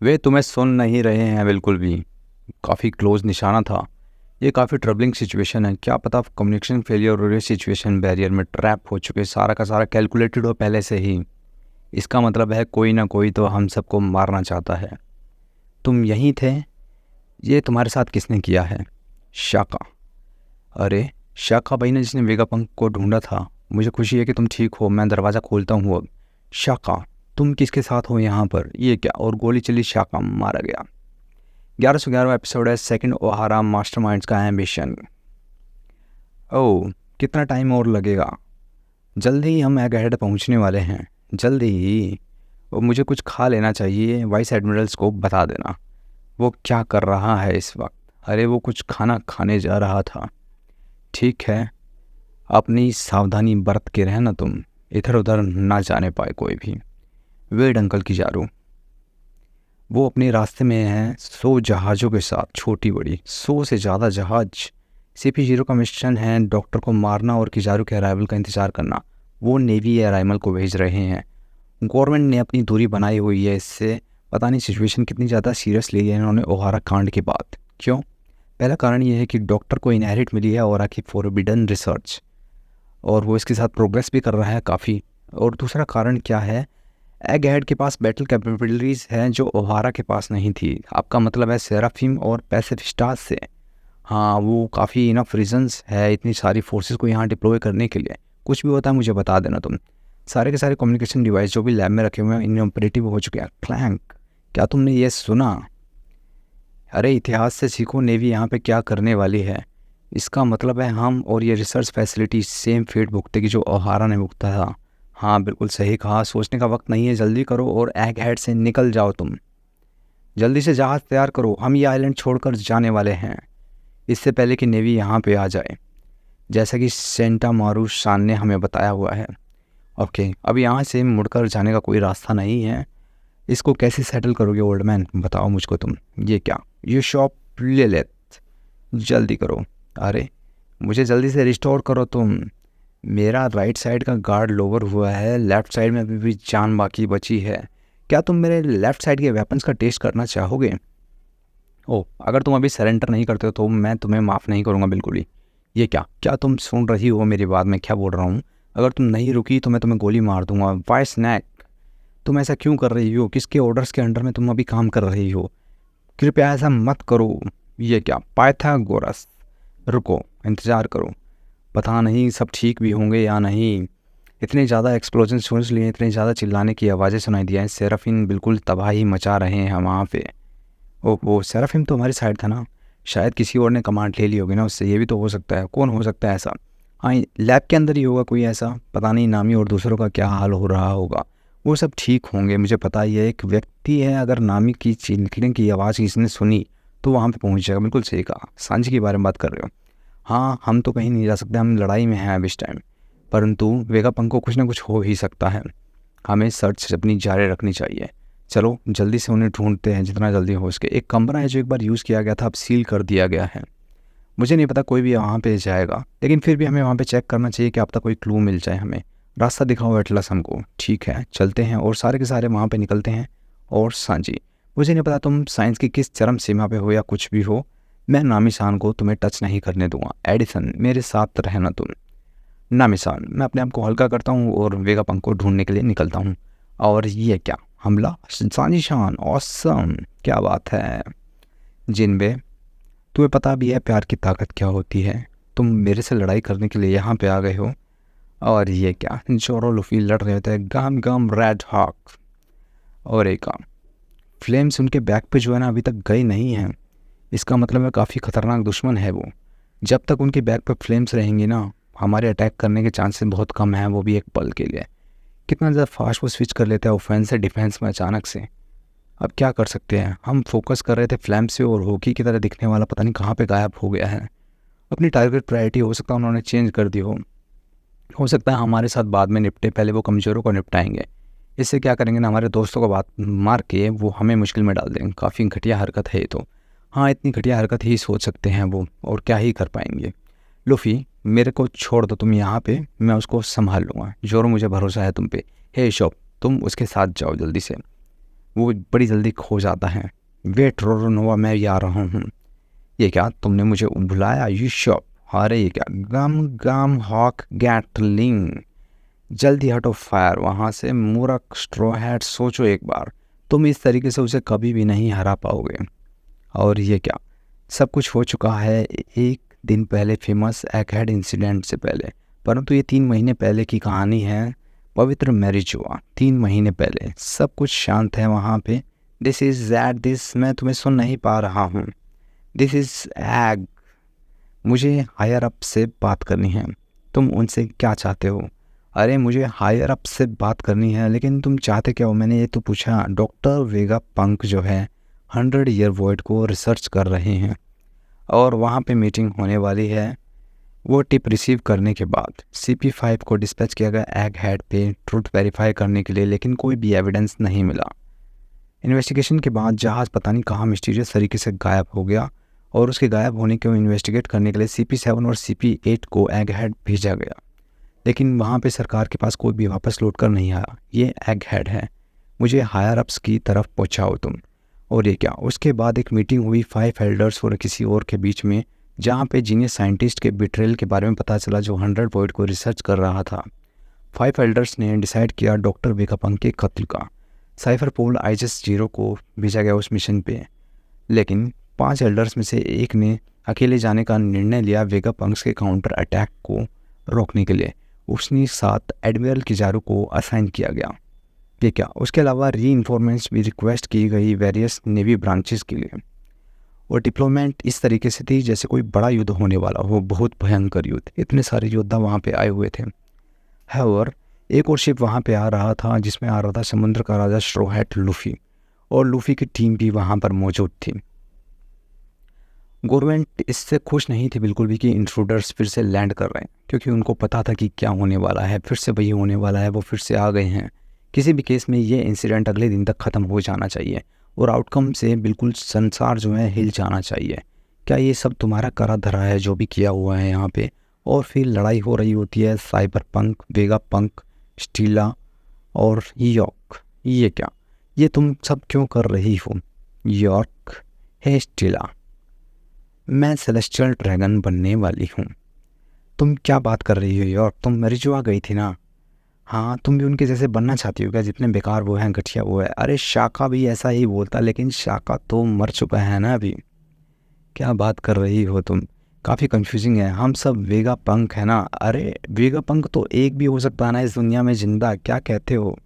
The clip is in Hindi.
वे तुम्हें सुन नहीं रहे हैं बिल्कुल भी। काफ़ी क्लोज निशाना था। ये काफ़ी ट्रबलिंग सिचुएशन है। क्या पता कम्युनिकेशन फेलियर और ये सिचुएशन बैरियर में ट्रैप हो चुके, सारा का सारा कैलकुलेटेड हो पहले से ही। इसका मतलब है कोई ना कोई तो हम सबको मारना चाहता है। तुम यहीं थे? ये तुम्हारे साथ किसने किया है? शाका। अरे, शाका भाई ने जिसने वेगापंक को ढूंढा था। मुझे खुशी है कि तुम ठीक हो। मैं दरवाज़ा खोलता हूँ अब। शाका, तुम किसके साथ हो यहाँ पर? ये क्या? और गोली चली, शाका मारा गया। 1111वां एपिसोड है सेकंड ओहारा मास्टरमाइंड्स का एम्बिशन। ओह, कितना टाइम और लगेगा? जल्दी ही हम एगहेड पहुँचने वाले हैं। जल्दी ही। और मुझे कुछ खा लेना चाहिए। वाइस एडमिरल्स को बता देना। वो क्या कर रहा है इस वक्त? अरे, वो कुछ खाना खाने जा रहा था। ठीक है, अपनी सावधानी बरत के रहना तुम। इधर उधर ना जाने पाए कोई भी। वेड अंकल की जारू, वो अपने रास्ते में हैं 100 जहाज़ों के साथ, छोटी बड़ी 100 से ज़्यादा जहाज। CP0 का मिशन है डॉक्टर को मारना और किजारू के अराइवल का इंतज़ार करना। वो नेवी अराइवल को भेज रहे हैं। गवर्नमेंट ने अपनी दूरी बनाई हुई है इससे। पता नहीं सिचुएशन कितनी ज़्यादा सीरियस ली है इन्होंने ओहारा कांड के बाद। क्यों? पहला कारण ये है कि डॉक्टर को इनहेरिट मिली है ओहारा की फॉरबिडन रिसर्च, और वो इसके साथ प्रोग्रेस भी कर रहा है काफ़ी। और दूसरा कारण क्या है? एगहेड के पास बैटल कैपेबिलिटीज़ हैं जो ओहारा के पास नहीं थी। आपका मतलब है सेराफिम और पैसिफिक स्टार्स से। हाँ, वो काफ़ी इनफ रीजंस है इतनी सारी फोर्सेस को यहाँ डिप्लॉय करने के लिए। कुछ भी होता है मुझे बता देना तुम। सारे के सारे कम्युनिकेशन डिवाइस जो भी लैब में रखे हुए हैं इनऑपरेटिव हो चुके हैं। क्लैंक, क्या तुमने ये सुना? अरे, इतिहास से सीखो, नेवी यहाँ पे क्या करने वाली है। इसका मतलब है हम और ये रिसर्च फैसिलिटी सेम फेट भुगतेगी जो ओहारा ने भुगता था। हाँ, बिल्कुल सही कहा। सोचने का वक्त नहीं है, जल्दी करो और एग हेड से निकल जाओ तुम। जल्दी से जहाज़ तैयार करो, हम ये आइलैंड छोड़कर जाने वाले हैं इससे पहले कि नेवी यहाँ पे आ जाए, जैसा कि सेंटा मारू शान ने हमें बताया हुआ है। ओके, अब यहाँ से मुड़कर जाने का कोई रास्ता नहीं है। इसको कैसे सेटल करोगे ओल्ड मैन? बताओ मुझको तुम। ये क्या? ये शॉप ले ले, जल्दी करो। अरे, मुझे जल्दी से रिस्टोर करो तुम। मेरा राइट साइड का गार्ड लोवर हुआ है, लेफ़्ट साइड में अभी भी जान बाकी बची है। क्या तुम मेरे लेफ़्ट साइड के वेपन्स का टेस्ट करना चाहोगे? ओह, अगर तुम अभी सरेंडर नहीं करते हो तो मैं तुम्हें माफ़ नहीं करूँगा बिल्कुल ही। ये क्या? क्या तुम सुन रही हो मेरी बात? मैं क्या बोल रहा हूँ? अगर तुम नहीं रुकी तो मैं तुम्हें गोली मार दूंगा। वाई स्नैक, तुम ऐसा क्यों कर रही हो? किसके ऑर्डर्स के अंडर में तुम अभी काम कर रही हो? कृपया ऐसा मत करो। ये क्या? पाइथागोरस, रुको, इंतज़ार करो। पता नहीं सब ठीक भी होंगे या नहीं। इतने ज़्यादा एक्सप्लोजन सुन लिए, इतने ज़्यादा चिल्लाने की आवाज़ें सुनाई दी हैं। सेराफिन बिल्कुल तबाही मचा रहे हैं वहाँ पे। ओह, सेराफिन तो हमारी साइड था ना। शायद किसी और ने कमांड ले ली होगी ना उससे। ये भी तो हो सकता है। कौन हो सकता है ऐसा? हाँ, लैब के अंदर ही होगा कोई ऐसा। पता नहीं नामी और दूसरों का क्या हाल हो रहा होगा। वो सब ठीक होंगे, मुझे पता ही है। एक व्यक्ति है, अगर नामी की चीखने की आवाज़ किसी ने सुनी तो वहाँ पे पहुँच जाएगा। बिल्कुल सही कहा। सांझी के बारे में बात कर रहे हो? हाँ, हम तो कहीं नहीं जा सकते, हम लड़ाई में हैं अब इस टाइम। परंतु वेगापंक को कुछ ना कुछ हो ही सकता है। हमें सर्च अपनी जारी रखनी चाहिए। चलो जल्दी से उन्हें ढूंढते हैं जितना जल्दी हो सके। एक कमरा है जो एक बार यूज़ किया गया था, अब सील कर दिया गया है। मुझे नहीं पता कोई भी वहाँ पे जाएगा, लेकिन फिर भी हमें वहाँ पे चेक करना चाहिए कि अब तक कोई क्लू मिल जाए हमें। रास्ता दिखाओ एटलस हमको। ठीक है, चलते हैं और सारे के सारे वहाँ पे निकलते हैं। और सांझी, मुझे नहीं पता तुम साइंस की किस चरम सीमा पे हो या कुछ भी हो, मैं नामी शान को तुम्हें टच नहीं करने दूंगा। एडिसन, मेरे साथ रहना तुम। नामी शान, मैं अपने आप को हल्का करता हूँ और वेगापंक को ढूंढने के लिए निकलता हूँ। और ये क्या? हमला? सांझी शान, ऑसम, क्या बात है। जिनबे, तुम्हें पता भी है प्यार की ताकत क्या होती है? तुम मेरे से लड़ाई करने के लिए यहाँ पे आ गए हो। और ये क्या? जोरो लुफी लड़ रहे होते हैं। गम गम रेड हॉक। और एक काम, फ्लेम्स उनके बैक पे जो है ना अभी तक गई नहीं है। इसका मतलब है काफ़ी ख़तरनाक दुश्मन है वो। जब तक उनके बैक पे फ्लेम्स रहेंगी ना, हमारे अटैक करने के चांसेस बहुत कम हैं, वो भी एक पल के लिए। कितना ज़्यादा फास्ट वो स्विच कर लेता है ऑफेंस से डिफेंस में अचानक से। अब क्या कर सकते हैं? हम फोकस कर रहे थे फ्लैम से और हॉकी की तरह दिखने वाला पता नहीं कहाँ पे गायब हो गया है। अपनी टारगेट प्रायोरिटी हो सकता है उन्होंने चेंज कर दी हो सकता है हमारे साथ बाद में निपटे, पहले वो कमज़ोरों को निपटाएंगे। इससे क्या करेंगे ना, हमारे दोस्तों को बात मार के वो हमें मुश्किल में डाल देंगे। काफ़ी घटिया हरकत है ये तो। हाँ, इतनी घटिया हरकत ही सोच सकते हैं वो, और क्या ही कर पाएंगे। लूफ़ी, मेरे को छोड़ दो तुम यहाँ पे, मैं उसको संभाल लूँगा। जोरो, मुझे भरोसा है तुम पे। हे शॉप, तुम उसके साथ जाओ जल्दी से। वो बड़ी जल्दी खो जाता है। वेट रोनोवा, मैं ये आ रहा हूँ। ये क्या, तुमने मुझे बुलाया? You shop. अरे ये क्या, गम गम हॉक गैटलिंग, जल्दी हटो फायर वहाँ से मूर्ख स्ट्रॉ हैट। सोचो एक बार, तुम इस तरीके से उसे कभी भी नहीं हरा पाओगे। और ये क्या, सब कुछ हो चुका है एक दिन पहले, फेमस एगहेड इंसिडेंट से पहले। परंतु ये 3 महीने पहले की कहानी है। पवित्र मैरिज हुआ 3 महीने पहले, सब कुछ शांत है वहाँ पे। दिस इज़ दैट दिस, मैं तुम्हें सुन नहीं पा रहा हूँ। दिस इज़ एग, मुझे हायर अप से बात करनी है। तुम उनसे क्या चाहते हो? अरे मुझे हायर अप से बात करनी है, लेकिन तुम चाहते क्या हो? मैंने ये तो पूछा। डॉक्टर वेगा पंक जो है 100 ईयर वॉइड को रिसर्च कर रहे हैं और वहाँ पे मीटिंग होने वाली है। वो टिप रिसीव करने के बाद CP5 को डिस्पैच किया गया एग हेड पे ट्रुथ वेरीफाई करने के लिए, लेकिन कोई भी एविडेंस नहीं मिला। इन्वेस्टिगेशन के बाद जहाज़ पता नहीं कहाँ मिस्टीरियस तरीके से गायब हो गया और उसके गायब होने को इन्वेस्टिगेट करने के लिए CP7 और CP8 को एग हेड भेजा गया, लेकिन वहाँ पे सरकार के पास कोई भी वापस लौट कर नहीं आया। ये एग हेड है, मुझे हायर अप्स की तरफ पहुँचाओ तुम। और ये क्या, उसके बाद एक मीटिंग हुई 5 एल्डर्स और किसी और के बीच में, जहाँ पे जीनियस साइंटिस्ट के बिट्रेल के बारे में पता चला जो 100 वॉइड को रिसर्च कर रहा था। 5 एल्डर्स ने डिसाइड किया डॉक्टर वेगापंक के कत्ल का। साइफर पोल IGES-0 को भेजा गया उस मिशन पे, लेकिन 5 एल्डर्स में से एक ने अकेले जाने का निर्णय लिया वेगापंक्स के काउंटर अटैक को रोकने के लिए। उसने साथ एडमिरल किजारू को असाइन किया गया। ये क्या, उसके अलावा री इन्फॉर्मेंट्स भी रिक्वेस्ट की गई वेरियस नेवी ब्रांचेस के लिए। और डिप्लॉयमेंट इस तरीके से थी जैसे कोई बड़ा युद्ध होने वाला हो, बहुत भयंकर युद्ध, इतने सारे योद्धा वहाँ पे आए हुए थे। और एक और शिप वहाँ पे आ रहा था जिसमें आ रहा था समुद्र का राजा स्ट्रॉ हैट लूफी, और लूफी की टीम भी वहाँ पर मौजूद थी। गवर्नमेंट इससे खुश नहीं थी बिल्कुल भी कि इंट्रूडर्स फिर से लैंड कर रहे हैं, क्योंकि उनको पता था कि क्या होने वाला है, फिर से वही होने वाला है, वो फिर से आ गए हैं। किसी भी केस में ये इंसिडेंट अगले दिन तक ख़त्म हो जाना चाहिए और आउटकम से बिल्कुल संसार जो है हिल जाना चाहिए। क्या ये सब तुम्हारा करा धरा है जो भी किया हुआ है यहाँ पे? और फिर लड़ाई हो रही होती है साइबर पंक, वेगा पंक, स्टीला और यॉर्क। ये क्या, ये तुम सब क्यों कर रही हो? यॉर्क, हे स्टीला, मैं सेलेस्टियल ड्रैगन बनने वाली हूँ। तुम क्या बात कर रही हो यॉर्क? तुम मैरिजुआ गई थी ना? हाँ, तुम भी उनके जैसे बनना चाहती हो क्या, जितने बेकार वो हैं, घटिया वो है? अरे शाका भी ऐसा ही बोलता, लेकिन शाका तो मर चुका है ना अभी। क्या बात कर रही हो तुम? काफ़ी कंफ्यूजिंग है, हम सब वेगा पंक है ना? अरे वेगा पंक तो एक भी हो सकता है ना इस दुनिया में जिंदा, क्या कहते हो?